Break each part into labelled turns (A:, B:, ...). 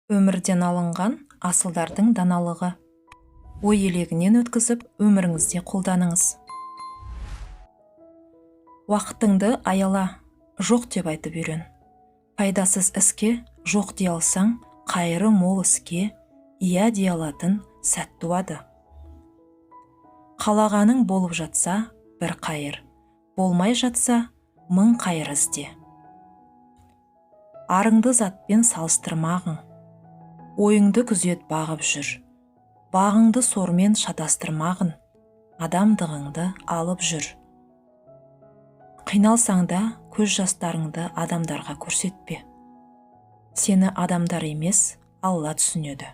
A: Өмірден алынған асылдардың даналығы. Ой елегінен өткізіп, өміріңізде қолданыңыз. Уақытыңды аяла, жоқ деп айтып үйрен. Пайдасыз іске жоқ дей алсаң, қайыры мол іске иә дей алатын сәт туады. Қалағаның болып жатса, бір қайыр, болмай жатса, мың қайыр ізде. Арыңды затпен салыстырмағың, ойыңды күзет бағып жүр. Бағыңды сормен шатастырмағын, адамдығыңды алып жүр. Қиналсаң да көз жастарыңды адамдарға көрсетпе. Сені адамдар емес, Алла түсінеді.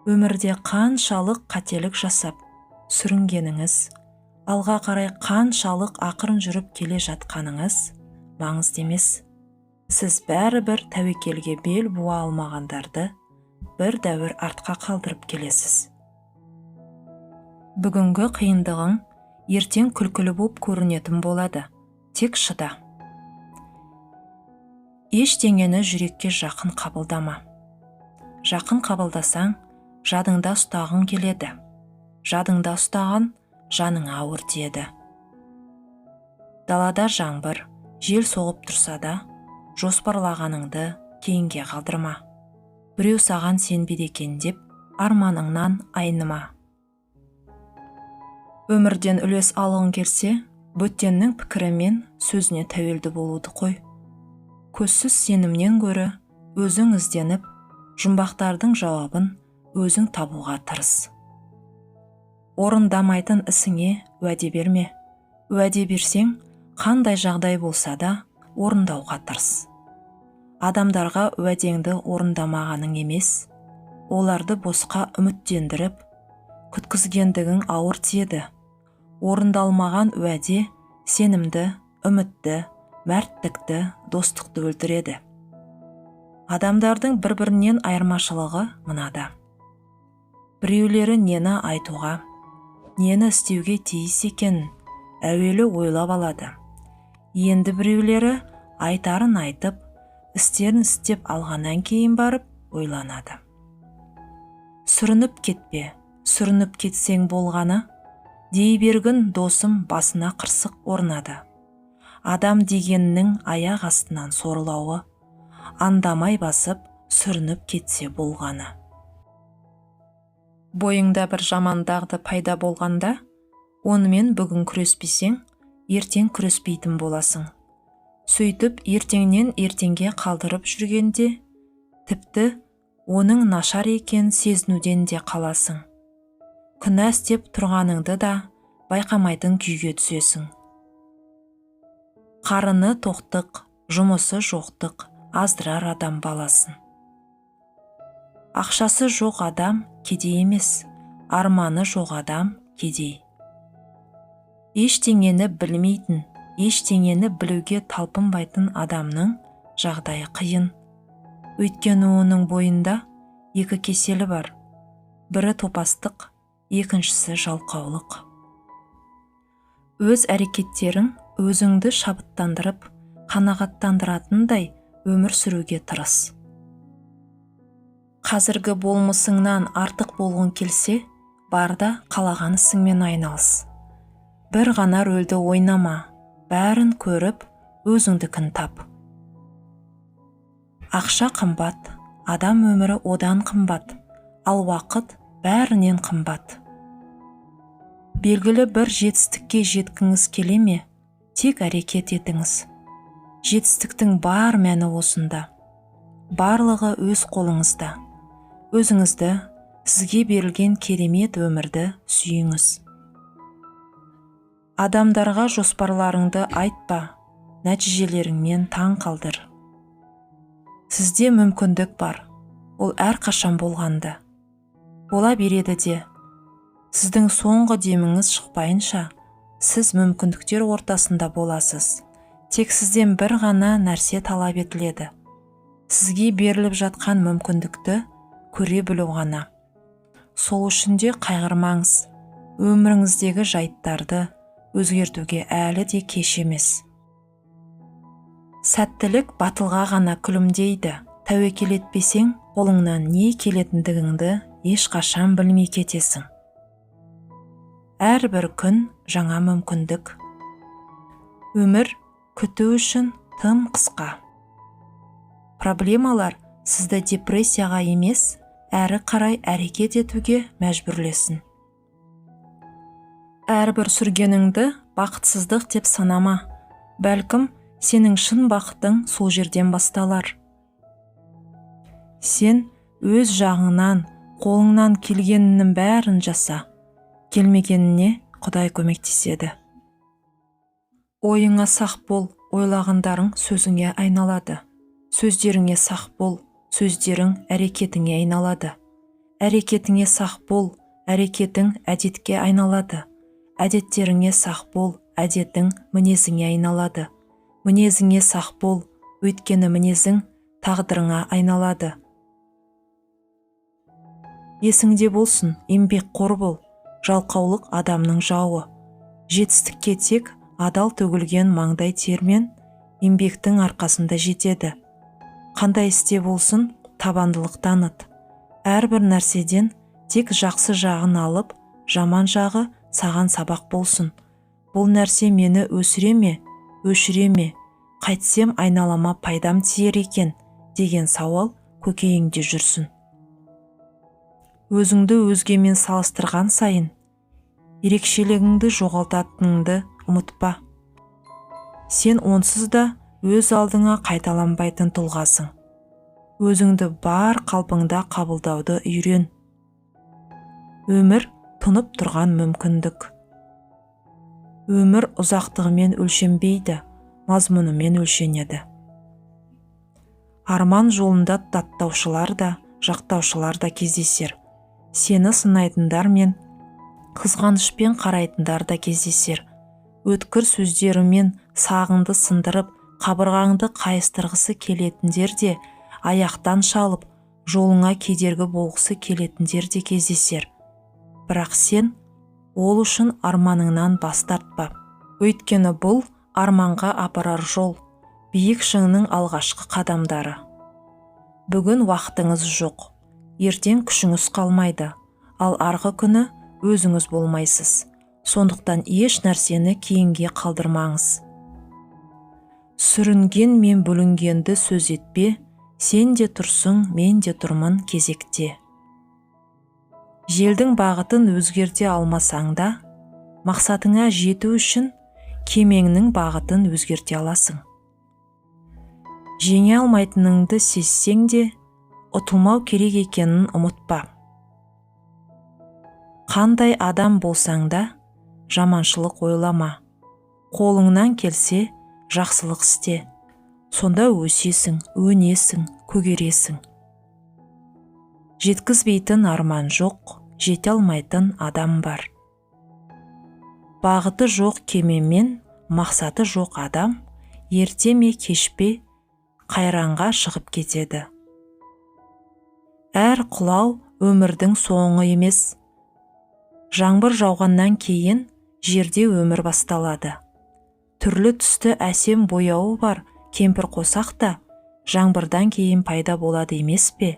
A: Өмірде қаншалық қателік жасап, сүрінгеніңіз, алға қарай қаншалық ақырын жүріп келе жатқаныңыз маңызды емес. Сіз бәрібір тәуекелге бел буа алмағандарды бір дәуір артқа қалдырып келесіз. Бүгінгі қиындығың ертең күлкілі боп көрінетін болады. Тек шыда. Ештеңені жүрекке жақын қабылдама. Жақын қабылдасаң, жадыңда ұстағың келеді. Жадыңда ұстаған жаның ауыр тиеді. Далада жаңбыр, жел соғып тұрса да, жоспарлағаныңды кейінге қалдырма. Біреу саған сенбеді екен деп, арманыңнан айныма. Өмірден үлес алғың келсе, бөттеннің пікірі мен сөзіне тәуелді болуды қой. Көзсіз сенімнен гөрі өзің ізденіп, жұмбақтардың жауабын өзің табуға тырыс. Орындамайтын ісіңе уәде берме. Уәде берсең, қандай жағдай болса да орындауға тырыс. Адамдарға уәдеңді орындамағаның емес, оларды босқа үміттендіріп, күткізгендігің ауыр тиеді. Орындалмаған уәде сенімді, үмітті, мәрттікті, достықты өлтіреді. Адамдардың бір-бірінен айырмашылығы мынада. Біреулері нені айтуға, нені істеуге тиіс екенін әуелі ойлап алады. Енді біреулері айтарын айтып, істерін істеп алғаннан кейін барып ойланады. Сүрініп кетпе, сүрініп кетсең болғаны, дей бергін досым басына қырсық орнады. Адам дегеннің аяқ астынан сорлауы, андамай басып, сүрініп кетсе болғаны. Бойыңда бір жаман дағды пайда болғанда, онымен бүгін күреспесең, ертең күреспейтін боласың. Сөйтіп, ертеңнен ертеңге қалдырып жүргенде, тіпті оның нашар екен сезінуден де қаласың. Күнә істеп тұрғаныңды да байқамайтын күйге түсесің. Қарыны тоқтық, жұмысы жоқтық аздырар адам баласын. Ақшасы жоқ адам кедей емес, арманы жоқ адам кедей. Ештеңені білмейтін, ештеңені білуге талпынбайтын адамның жағдайы қиын. Өйткені оның бойында екі кеселі бар. Бірі топастық, екіншісі жалқаулық. Өз әрекеттерің өзіңді шабыттандырып, қанағаттандыратындай өмір сүруге тырыс. Қазіргі болмысыңнан артық болғың келсе, барда қалаған ісіңмен айналыс. Бір ғана рөлді ойнама, бәрін көріп, өзіңдікін тап. Ақша қымбат, адам өмірі одан қымбат, ал уақыт бәрінен қымбат. Белгілі бір жетістікке жеткіңіз келе ме, тек әрекет етіңіз. Жетістіктің бар мәні осында. Барлығы өз қолыңызда. Өзіңізді, сізге берілген керемет өмірді сүйіңіз. Адамдарға жоспарларыңды айтпа, нәтижелеріңмен таң қалдыр. Сізде мүмкіндік бар, ол әрқашан болғанды. Бола береді де. Сіздің соңғы деміңіз шықпайынша, сіз мүмкіндіктер ортасында боласыз. Тек сізден бір ғана нәрсе талап етіледі. Сізге беріліп жатқан мүмкіндікті көре білу ғана. Сол үшін де қайғырмаңыз. Өміріңіздегі жайттарды өзгертуге әлі де кеш емес. Сәттілік батылға ғана күлімдейді, Тәуекел етпесең, қолыңнан не келетіндігіңді ешқашан білмей кетесің. Әрбір күн жаңа мүмкіндік. Өмір күту үшін тым қысқа. Проблемалар сізді депрессияға емес, әрі қарай әрекет етуге мәжбүрлесін. Әрбір сүргеніңді бақытсыздық деп санама. Бәлкім, сенің шын бақытың сол жерден басталар. Сен өз жағыңнан, қолыңнан келгенінің бәрін жаса. Келмегеніне Құдай көмектеседі. Ойыңа сақ бол, ойлағандарың сөзіңе айналады. Сөздеріңе сақ бол, сөздерің әрекетіңе айналады. Әрекетіңе сақ бол, әрекетің әдетке айналады. Әдеттеріңе сақ бол, әдетің мінезіңе айналады. Мінезіңе сақ бол, өйткені мінезің тағдырыңа айналады. Есіңде болсын, еңбекқор бол, жалқаулық адамның жауы. Жетістікке тек адал төгілген маңдай термен еңбектің арқасында жетеді. Қандай істе болсын, табандылық таныт. Әрбір нәрседен тек жақсы жағын алып, жаман жағы саған сабақ болсын. Бұл нәрсе мені өсіре ме, өшіре ме, қайтсем айналама пайдам тиер екен деген сауал көкейіңде жүрсін. Өзіңді өзгемен салыстырған сайын, ерекшелігіңді жоғалтатыныңды ұмытпа. Сен онсыз да өз алдыңа қайталанбайтын тұлғасың. Өзіңді бар қалпыңда қабылдауды үйрен. Өмір тұнып тұрған мүмкіндік. Өмір ұзақтығымен өлшенбейді, мазмұнымен өлшенеді. Арман жолында даттаушылар да, жақтаушылар да кездесер. Сені сынайтындар мен қызғанышпен қарайтындар да кездесер. Өткір сөздерімен сағыңды сындырып, қабырғаңды қайыстырғысы келетіндер де, аяқтан шалып, жолыңа кедергі болғысы келетіндер де кездесер. Бірақ сен ол үшін арманыңнан бас тартпа. Өйткені бұл арманға апарар жол, биік шыңның алғашқы қадамдары. Бүгін уақытыңыз жоқ, ертең күшіңіз қалмайды, ал арғы күні өзіңіз болмайсыз. Сондықтан еш нәрсені кейінге қалдырмаңыз. Сүрінген мен бүлінгенді сөз етпе, сен де тұрсың, мен де тұрмын кезекте. Желдің бағытын өзгерте алмасаң да, мақсатыңа жету үшін кемеңнің бағытын өзгерте аласың. Жеңе алмайтыныңды сезсең де, ұтылмау керек екенін ұмытпа. Қандай адам болсаң да, жаманшылық ойлама. Қолыңнан келсе, жақсылық істе. Сонда өсесің, өнесің, көгересің. Жеткізбейтін арман жоқ, жете алмайтын адам бар. Бағыты жоқ кемемен, мақсаты жоқ адам, ерте ме кеш пе қайранға шығып кетеді. Әр құлау өмірдің соңы емес. Жаңбыр жауғаннан кейін жерде өмір басталады. Түрлі түсті әсем бояуы бар кемпір қосақ та жаңбырдан кейін пайда болады емес пе?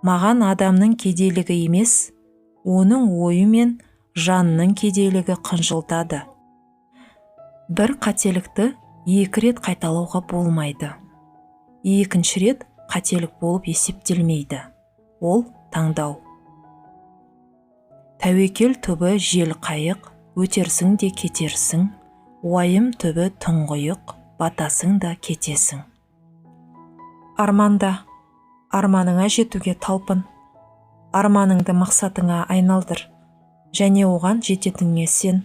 A: Маған адамның кедейлігі емес, оның ойы мен жанының кедейлігі қынжылтады. Бір қателікті екі рет қайталауға болмайды. Екінші рет қателік болып есептелмейді. Ол таңдау. Тәуекел түбі жел қайық, өтерсің де кетерсің. Уайым түбі тұңғиық, батасың да кетесің. Арманда, арманыңа жетуге талпын. Арманыңды мақсатыңа айналдыр, және оған жететініңе сен.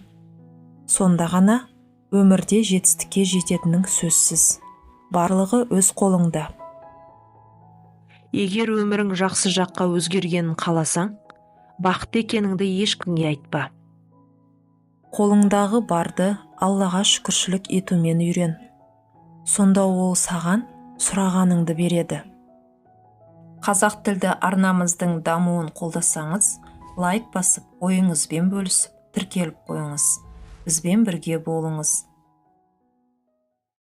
A: Сонда ғана өмірде жетістікке жететінің сөзсіз. Барлығы өз қолыңда. Егер өмірің жақсы жаққа өзгергенін қаласаң, бақытты екеніңді ешкімге айтпа. Қолыңдағы барды Аллаға шүкіршілік етумен үйрен. Сонда ол саған сұрағаныңды береді. Қазақ тілді арнамыздың дамуын қолдасаңыз, лайк басып, ойыңызбен бөлісіп, тіркеліп қойыңыз. Бізбен бірге болыңыз.